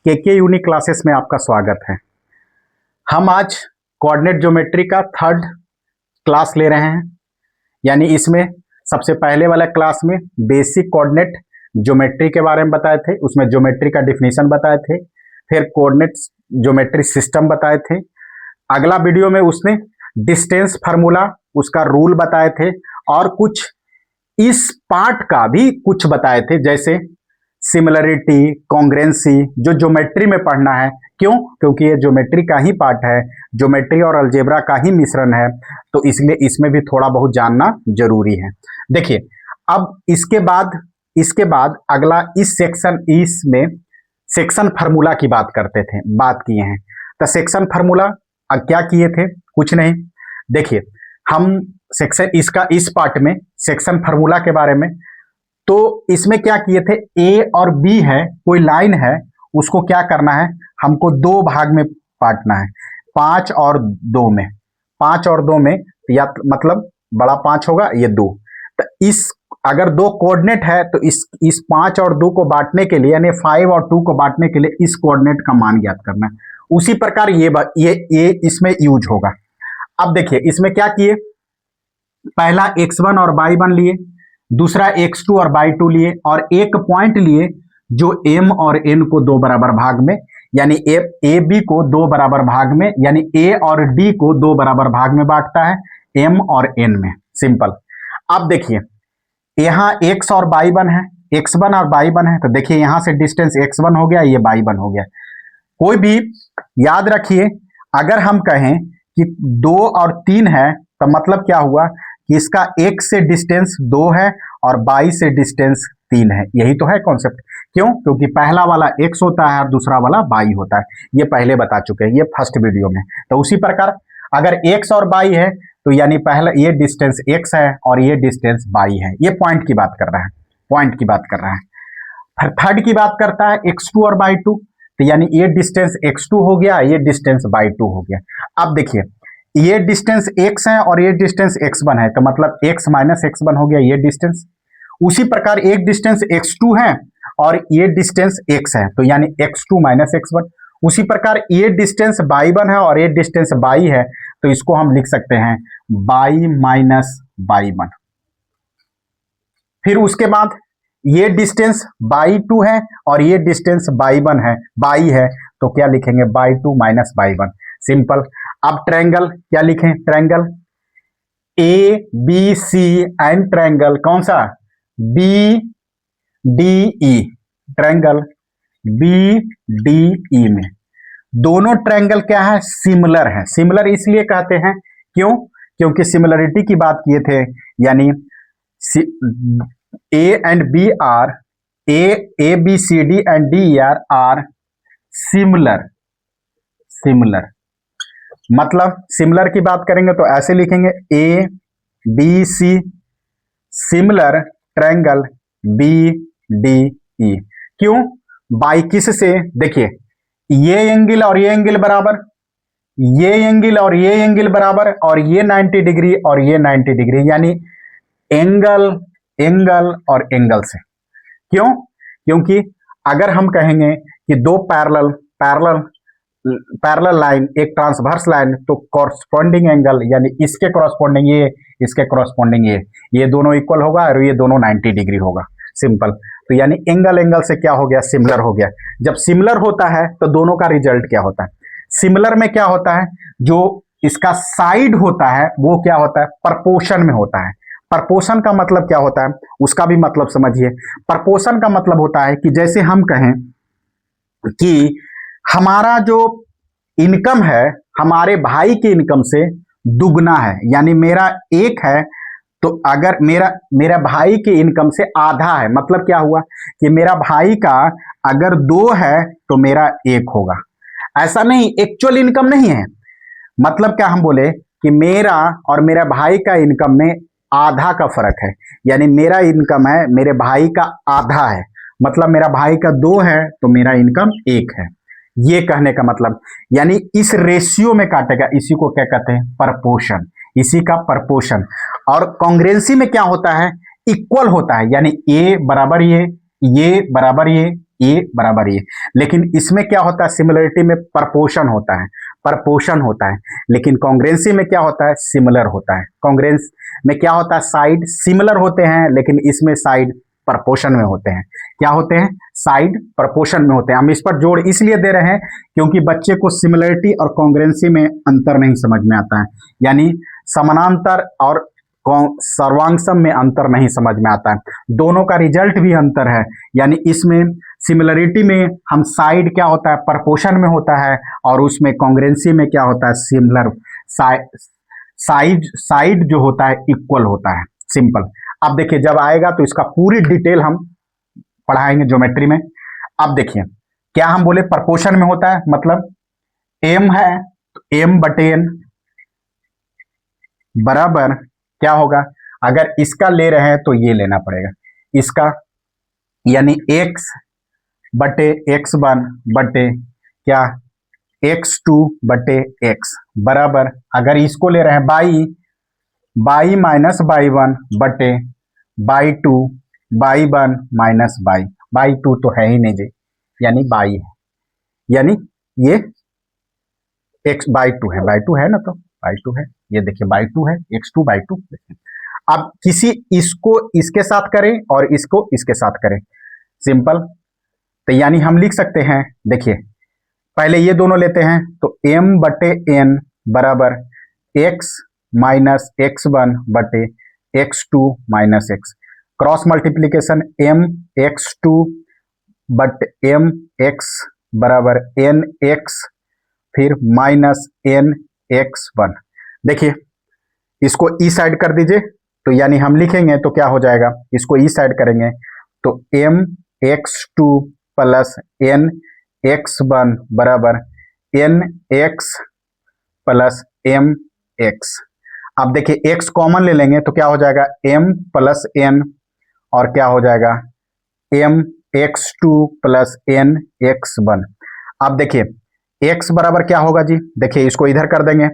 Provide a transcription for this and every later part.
के unique classes में आपका स्वागत है। हम आज कोऑर्डिनेट ज्योमेट्री का थर्ड क्लास ले रहे हैं। यानी इसमें सबसे पहले वाला क्लास में बेसिक कोऑर्डिनेट ज्योमेट्री के बारे में बताए थे, उसमें ज्योमेट्री का डिफिनीशन बताए थे, फिर कोऑर्डिनेट ज्योमेट्री सिस्टम बताए थे। अगला वीडियो में उसने डिस्टेंस फार्मूला उसका रूल बताए थे और कुछ इस पार्ट का भी कुछ बताए थे, जैसे सिमिलरिटी, कॉन्ग्रेंसी, जो ज्योमेट्री में पढ़ना है। क्यों? क्योंकि ये ज्योमेट्री का ही पार्ट है, ज्योमेट्री और अलजेब्रा का ही मिश्रण है, तो इसलिए इसमें भी थोड़ा बहुत जानना जरूरी है। देखिए, अब इसके बाद अगला इसमें सेक्शन फार्मूला की बात किए हैं। तो सेक्शन फार्मूला क्या किए थे? कुछ नहीं। देखिए, हम सेक्शन इस पार्ट में सेक्शन फार्मूला के बारे में, तो इसमें क्या किए थे, ए और बी है, कोई लाइन है, उसको क्या करना है, हमको दो भाग में बांटना है, 5 और 2 में। 5 और 2 में या मतलब बड़ा 5 होगा, ये 2। तो इस अगर दो कोऑर्डिनेट है तो इस 5 और 2 को बांटने के लिए, यानी 5 और 2 को बांटने के लिए इस कोऑर्डिनेट का मान ज्ञात करना है। उसी प्रकार ये इसमें यूज होगा। अब देखिए, इसमें क्या किए, पहला x1 और y1 लिए, दूसरा x2 और y2 लिए, और एक पॉइंट लिए जो m और n को दो बराबर भाग में, यानी ए बी को दो बराबर भाग में, यानी a और d को दो बराबर भाग में बांटता है, m और n में। सिंपल। अब देखिए, यहां x और y1 है, x1 और y1 है, तो देखिए यहां से डिस्टेंस x1 हो गया, ये y1 हो गया। कोई भी याद रखिए, अगर हम कहें कि 2 और 3 है, तो मतलब क्या हुआ कि इसका x से डिस्टेंस 2 है और y से डिस्टेंस 3 है। यही तो है कॉन्सेप्ट। क्यों? क्योंकि पहला वाला x होता है और दूसरा वाला y होता है। ये पहले बता चुके हैं, ये फर्स्ट वीडियो में। तो उसी प्रकार अगर x और y है, तो यानी पहला ये डिस्टेंस x है और ये डिस्टेंस y है। ये पॉइंट की बात कर रहा है, फिर थर्ड की बात करता है x2 और y2, तो यानी ये डिस्टेंस x2 हो गया, ये डिस्टेंस y2 हो गया। अब देखिए, ये डिस्टेंस x है और ये डिस्टेंस x1 है, तो मतलब x माइनस x1 हो गया ये डिस्टेंस। उसी प्रकार एक डिस्टेंस x2 है और ये डिस्टेंस x है, तो यानी x2 माइनस x1। उसी प्रकार ये डिस्टेंस y1 है और ये डिस्टेंस y है, तो इसको हम लिख सकते हैं y माइनस y1। फिर उसके बाद ये डिस्टेंस y2 है और ये डिस्टेंस y है, तो क्या लिखेंगे, y2 माइनस y1। सिंपल। अब ट्रायंगल क्या लिखें, triangle A B C and triangle कौन सा, B D E, triangle B D E में दोनों ट्रायंगल क्या है, सिमिलर है। सिमिलर इसलिए कहते हैं, क्यों? क्योंकि सिमिलरिटी की बात किए थे, यानी A and B R, A B C D and D R similar. मतलब सिमिलर की बात करेंगे तो ऐसे लिखेंगे, A B C similar triangle B D E. क्यों? बाई किस से, देखिए ये एंगल और ये एंगल बराबर, ये एंगल और ये एंगल बराबर, और ये 90 डिग्री और ये 90 डिग्री, यानी एंगल और एंगल से। क्यों? क्योंकि अगर हम कहेंगे कि दो पैरेलल लाइन, एक ट्रांसवर्स लाइन, तो कॉरस्पॉन्डिंग एंगल, यानी इसके कॉरस्पॉन्डिंग ये, इसके कॉरस्पॉन्डिंग ये दोनों इक्वल होगा और ये दोनों 90 डिग्री होगा। सिंपल। तो यानी एंगल से क्या हो गया, सिमिलर हो गया। जब सिमिलर होता है तो दोनों का रिजल्ट क्या होता है, सिमिलर में क्या होता है, जो इसका साइड होता है वो क्या होता है, प्रपोर्शन में होता है। प्रपोर्शन का मतलब क्या होता है, उसका भी मतलब समझिए। प्रपोर्शन का मतलब होता है कि जैसे हम कहें कि हमारा जो इनकम है हमारे भाई की इनकम से दुगना है, यानी मेरा 1 है, तो अगर मेरा भाई की इनकम से आधा है, मतलब क्या हुआ कि मेरा भाई का अगर 2 है तो मेरा 1 होगा। ऐसा नहीं, एक्चुअल इनकम नहीं है। मतलब क्या हम बोले कि मेरा और मेरा भाई का इनकम में आधा का फर्क है, यानी मेरा इनकम है मेरे भाई का आधा है, मतलब मेरा भाई का 2 है तो मेरा इनकम 1 है। ये कहने का मतलब, यानी इस रेशियो में काटेगा, इसी को क्या कहते हैं, प्रपोर्शन, इसी का प्रपोर्शन। और कांग्रेंसी में क्या होता है, इक्वल होता है, यानी ए बराबर ये बराबर ए बराबर ए। लेकिन इसमें क्या होता है, सिमिलरिटी में प्रपोर्शन होता है, प्रपोर्शन होता है, लेकिन कॉन्ग्रुएंसी में क्या होता है, सिमिलर होता है। कॉन्ग्रुएंस में क्या होता है, साइड सिमिलर होते हैं, लेकिन इसमें साइड प्रपोर्शन में होते हैं। क्या होते हैं, साइड प्रपोर्शन में होते हैं। हम इस पर जोड़ इसलिए दे रहे हैं क्योंकि बच्चे को सिमिलरिटी और कॉन्ग्रुएंसी में अंतर नहीं समझ में आता है, यानी समानांतर और सर्वांगसम में अंतर नहीं समझ में आता है। दोनों का रिजल्ट भी अंतर है, यानी इसमें सिमिलरिटी में हम साइड क्या होता है, प्रपोर्शन में होता है, और उसमें कॉन्ग्रुएंसी में क्या होता है, सिमिलर साइड जो होता है इक्वल होता है। सिंपल। अब देखिए जब आएगा तो इसका पूरी डिटेल हम पढ़ाएंगे ज्योमेट्री में। अब देखिए क्या हम बोले, प्रपोर्शन में होता है, मतलब एम है तो एम बटे एन बराबर क्या होगा, अगर इसका ले रहे हैं तो ये लेना पड़ेगा इसका, यानी एक्स बटे एक्स वन बटे क्या एक्स टू बटे एक्स बराबर, अगर इसको ले रहे हैं बाई माइनस बाई वन बटे by two by one minus by two तो है ही नहीं जी, यानी बाई है, यानी ये एक्स बाई टू है ना, तो बाई टू है, ये देखिए बाई टू है, एक्स टू बाई टू। अब किसी इसको इसके साथ करें और इसको इसके साथ करें, सिंपल। तो यानी हम लिख सकते हैं, देखिए पहले ये दोनों लेते हैं तो m बटे n बराबर x माइनस एक्स वन बटे x two minus x, cross multiplication m x two but m x बराबर n x फिर माइनस n x वन। देखिए इसको ई साइड कर दीजिए, तो यानी हम लिखेंगे तो क्या हो जाएगा, इसको ई साइड करेंगे तो m x two plus n x one बराबर n x plus m x। अब देखिए x कॉमन ले लेंगे तो क्या हो जाएगा, m प्लस n और क्या हो जाएगा m x two plus n x one. अब देखिए x बराबर क्या होगा जी, देखिए इसको इधर कर देंगे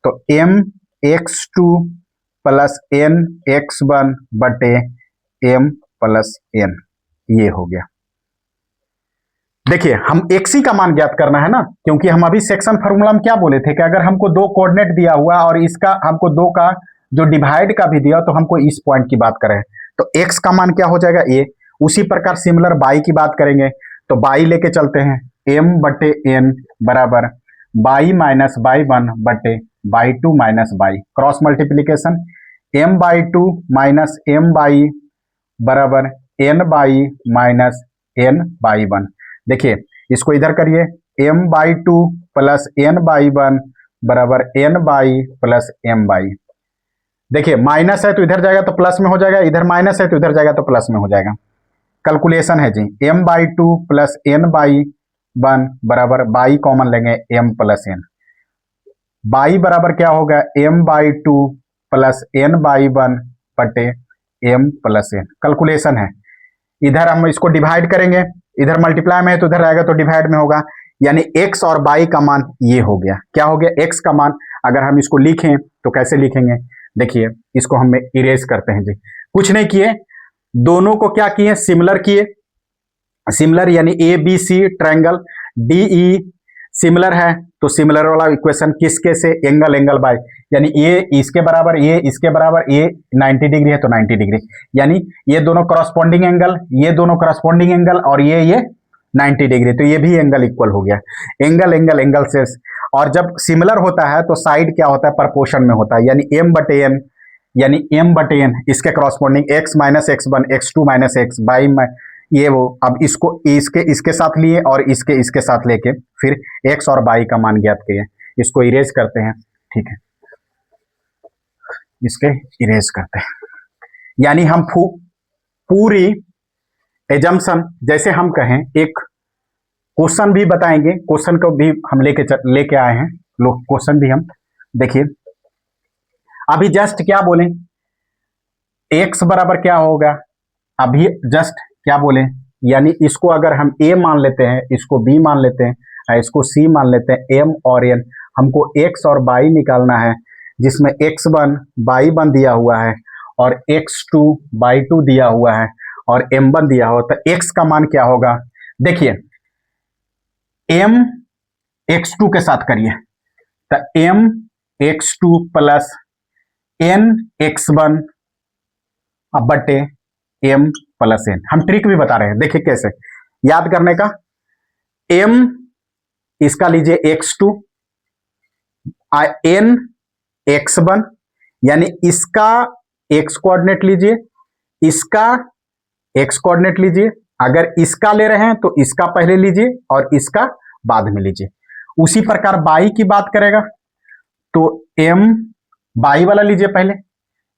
तो m x two plus n x one बटे m प्लस n, ये हो गया। देखिए हम x ही का मान ज्ञात करना है ना, क्योंकि हम अभी सेक्शन फार्मूला में क्या बोले थे कि अगर हमको दो कोऑर्डिनेट दिया हुआ और इसका हमको दो का जो डिवाइड का भी दिया तो हमको इस पॉइंट की बात करें तो x का मान क्या हो जाएगा a। उसी प्रकार सिमिलर y की बात करेंगे तो y लेके चलते हैं, m बटे n बराबर y माइनस बाई वन बटे by two minus by, cross multiplication m by two minus m by बराबर n by minus n by one. देखिए इसको इधर करिए, m by two plus n by one बराबर n by plus m by. देखिए minus है तो इधर जाएगा तो प्लस में हो जाएगा, इधर माइनस है तो इधर जाएगा तो प्लस में हो जाएगा। कैलकुलेशन है जी, m by two plus n by one बराबर बाई कॉमन लेंगे m प्लस n, बाई बराबर क्या होगा m by two plus n by one बटे m प्लस n। कैलकुलेशन है, इधर हम इसको डिवाइड करेंगे, इधर मल्टीप्लाई में है तो इधर आएगा तो डिवाइड में होगा, यानी x और y का मान ये हो गया। क्या हो गया, x का मान अगर हम इसको लिखें तो कैसे लिखेंगे, देखिए इसको हम इरेज करते हैं जी, कुछ नहीं किए, दोनों को क्या किए, सिमिलर किए, सिमिलर यानी A B C triangle D E similar है तो सिमिलर वाला इक्वेशन किसके से, एंगल बाय, यानी ये इसके बराबर ये इसके बराबर, ये 90 डिग्री है तो 90 डिग्री, यानी ये दोनों करस्पॉन्डिंग एंगल, ये दोनों करस्पॉन्डिंग एंगल और ये 90 डिग्री, तो ये भी एंगल इक्वल हो गया। एंगल से, और जब सिमिलर होता है तो साइड क्या होता है, प्रपोर्शन में होता है, यानी m बटे n इसके corresponding x minus x one x two minus x by ये वो। अब इसको इसके साथ लिए और इसके साथ लेके फिर x और y का मान ज्ञात किए, इसको इरेज करते हैं, ठीक है, इसके इरेज करते हैं, यानी हम पूरी एजम्पशन, जैसे हम कहें एक क्वेश्चन भी बताएंगे, क्वेश्चन को भी हम लेके आए हैं, लोग क्वेश्चन भी हम देखिए, अभी जस्ट क्या बोले, x बराबर क्या होगा, अभी जस्ट क्या बोले, यानी इसको अगर हम a मान लेते हैं, इसको b मान लेते हैं, इसको c मान लेते हैं, m और n, हमको x और y निकालना है, जिसमें x1 y1 दिया हुआ है और x2 y2 दिया हुआ है और m1 दिया हुआ, तो x का मान क्या होगा, देखिए m x2 के साथ करिए, तो m x2 plus n x1 बटे m प्लस n। हम ट्रिक भी बता रहे हैं, देखिए कैसे याद करने का। m इसका लीजिए x2, n x1, यानी इसका x कोऑर्डिनेट लीजिए, इसका x कोऑर्डिनेट लीजिए। अगर इसका ले रहे हैं तो इसका पहले लीजिए और इसका बाद में लीजिए। उसी प्रकार बाई की बात करेगा तो m बाई वाला लीजिए पहले,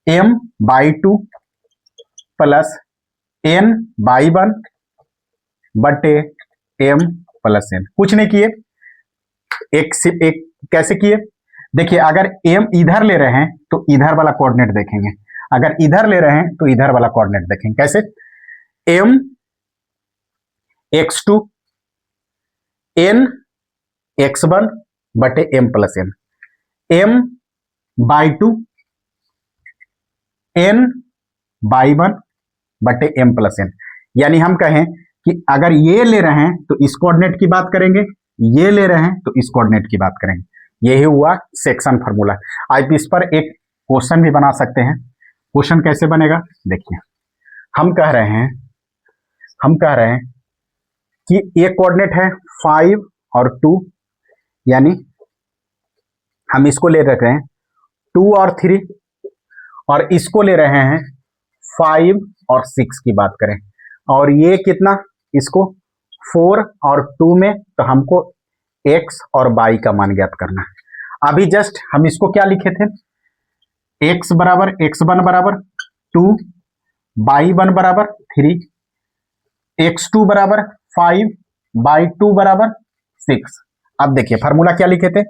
m by 2 plus n by 1 बटे m प्लस n। कुछ नहीं किए, एक कैसे किए, देखिए अगर m इधर ले रहे हैं तो इधर वाला कोऑर्डिनेट देखेंगे, अगर इधर ले रहे हैं तो इधर वाला कोऑर्डिनेट देखेंगे। कैसे, m x2 n x1 बटे m plus n, m by 2 n by 1 बटे m प्लस n। यानी हम कहें कि अगर ये ले रहे हैं तो इस कोऑर्डिनेट की बात करेंगे, ये ले रहे हैं तो इस कोऑर्डिनेट की बात करेंगे। यही हुआ सेक्शन फार्मूला। आप इस पर एक क्वेश्चन भी बना सकते हैं। क्वेश्चन कैसे बनेगा, देखिए हम कह रहे हैं कि ये कोऑर्डिनेट है 5 और 2, यानी हम इसको ले रहे हैं 2 और 3, और इसको ले रहे हैं 5 और 6 की बात करें, और ये कितना, इसको 4 और 2 में, तो हमको x और y का मान ज्ञात करना है। अभी जस्ट हम इसको क्या लिखे थे, x बराबर x1 बराबर 2, y1 बराबर 3, x2 बराबर 5, y2 बराबर 6। अब देखिए फार्मूला क्या लिखे थे,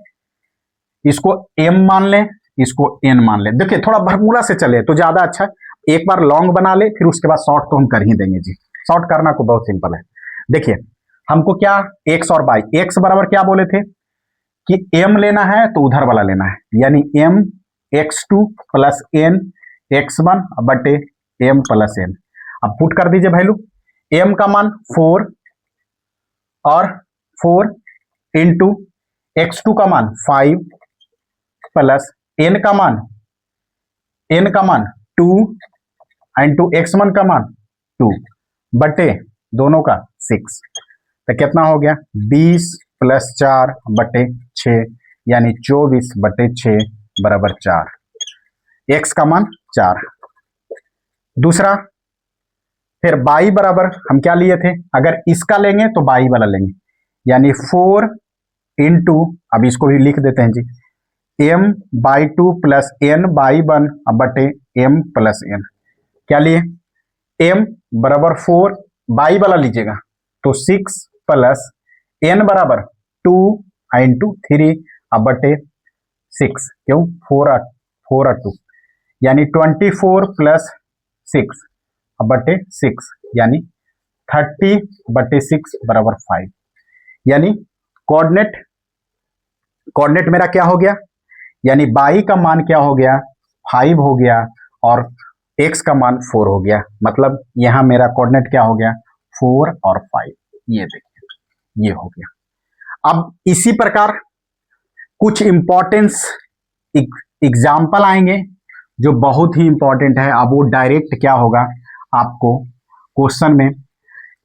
इसको m मान लें, इसको n मान लें। देखिए थोड़ा फार्मूला से चले तो ज्यादा अच्छा, एक बार लॉन्ग बना ले, फिर उसके बाद शॉर्ट तो हम कर ही देंगे जी। शॉर्ट करना को बहुत सिंपल है। देखिए हमको क्या x और y, x बराबर क्या बोले थे कि m लेना है तो उधर वाला लेना है, यानी m x2 plus n x1 बटे m प्लस n। अब पुट कर दीजिए वैल्यू, m का मान 4 और 4 इंटू x2 का मान 5 प्लस n का मान 2 इंटू x1 का मान 2 बटे दोनों का 6। तो कितना हो गया, 20 प्लस 4 बटे 6, यानी 24 बटे 6 बराबर 4। x का मान 4। दूसरा फिर y बराबर हम क्या लिए थे, अगर इसका लेंगे तो y वाला लेंगे, यानी 4 इंटू, अब इसको भी लिख देते हैं जी, m by 2 plus n by 1 बटे m प्लस n। क्या लिए, m बराबर 4, बाई वाला लीजिएगा तो 6 प्लस n बराबर 2 इंटू 3 बटे 6, क्यों 4 और 2, यानी 24 प्लस 6 बटे 6, यानी 30 बटे 6 बराबर 5। यानी कोऑर्डिनेट मेरा क्या हो गया, यानी y का मान क्या हो गया, 5 हो गया, और x का मान 4 हो गया। मतलब यहां मेरा कोऑर्डिनेट क्या हो गया, 4 और 5। ये देखिए ये हो गया। अब इसी प्रकार कुछ इंपॉर्टेंस एग्जाम्पल आएंगे जो बहुत ही इंपॉर्टेंट है। अब वो डायरेक्ट क्या होगा आपको क्वेश्चन में,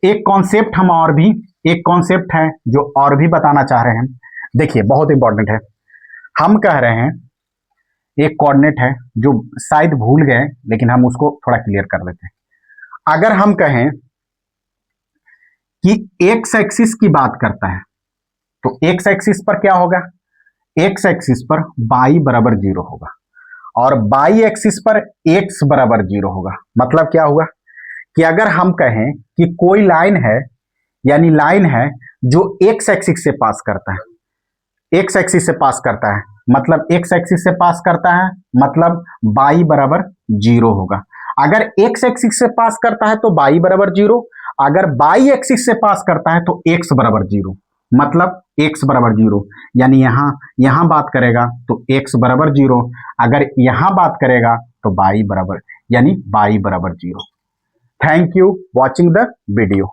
एक कॉन्सेप्ट है जो और भी बताना चाह रहे हैं। देखिए बहुत इंपॉर्टेंट है। हम कह रहे हैं एक कोऑर्डिनेट है जो शायद भूल गए, लेकिन हम उसको थोड़ा क्लियर कर देते हैं। अगर हम कहें कि एक्स एक्सिस की बात करता है तो एक्स एक्सिस पर क्या होगा, एक्स एक्सिस पर y बराबर 0 होगा, और y एक्सिस पर x बराबर 0 होगा। मतलब क्या हुआ कि अगर हम कहें कि कोई लाइन है, यानी लाइन है जो x एक्सिस से पास करता है, x एक्सिस से पास करता है, मतलब x एक्सिस से पास करता है, मतलब y बराबर 0 होगा। अगर x एक्सिस से पास करता है तो y बराबर 0, अगर y एक्सिस से पास करता है तो x बराबर 0, मतलब x बराबर 0। यानी यहां बात करेगा तो x बराबर 0, अगर यहां बात करेगा तो y बराबर, यानी y बराबर 0। Thank you watching the video.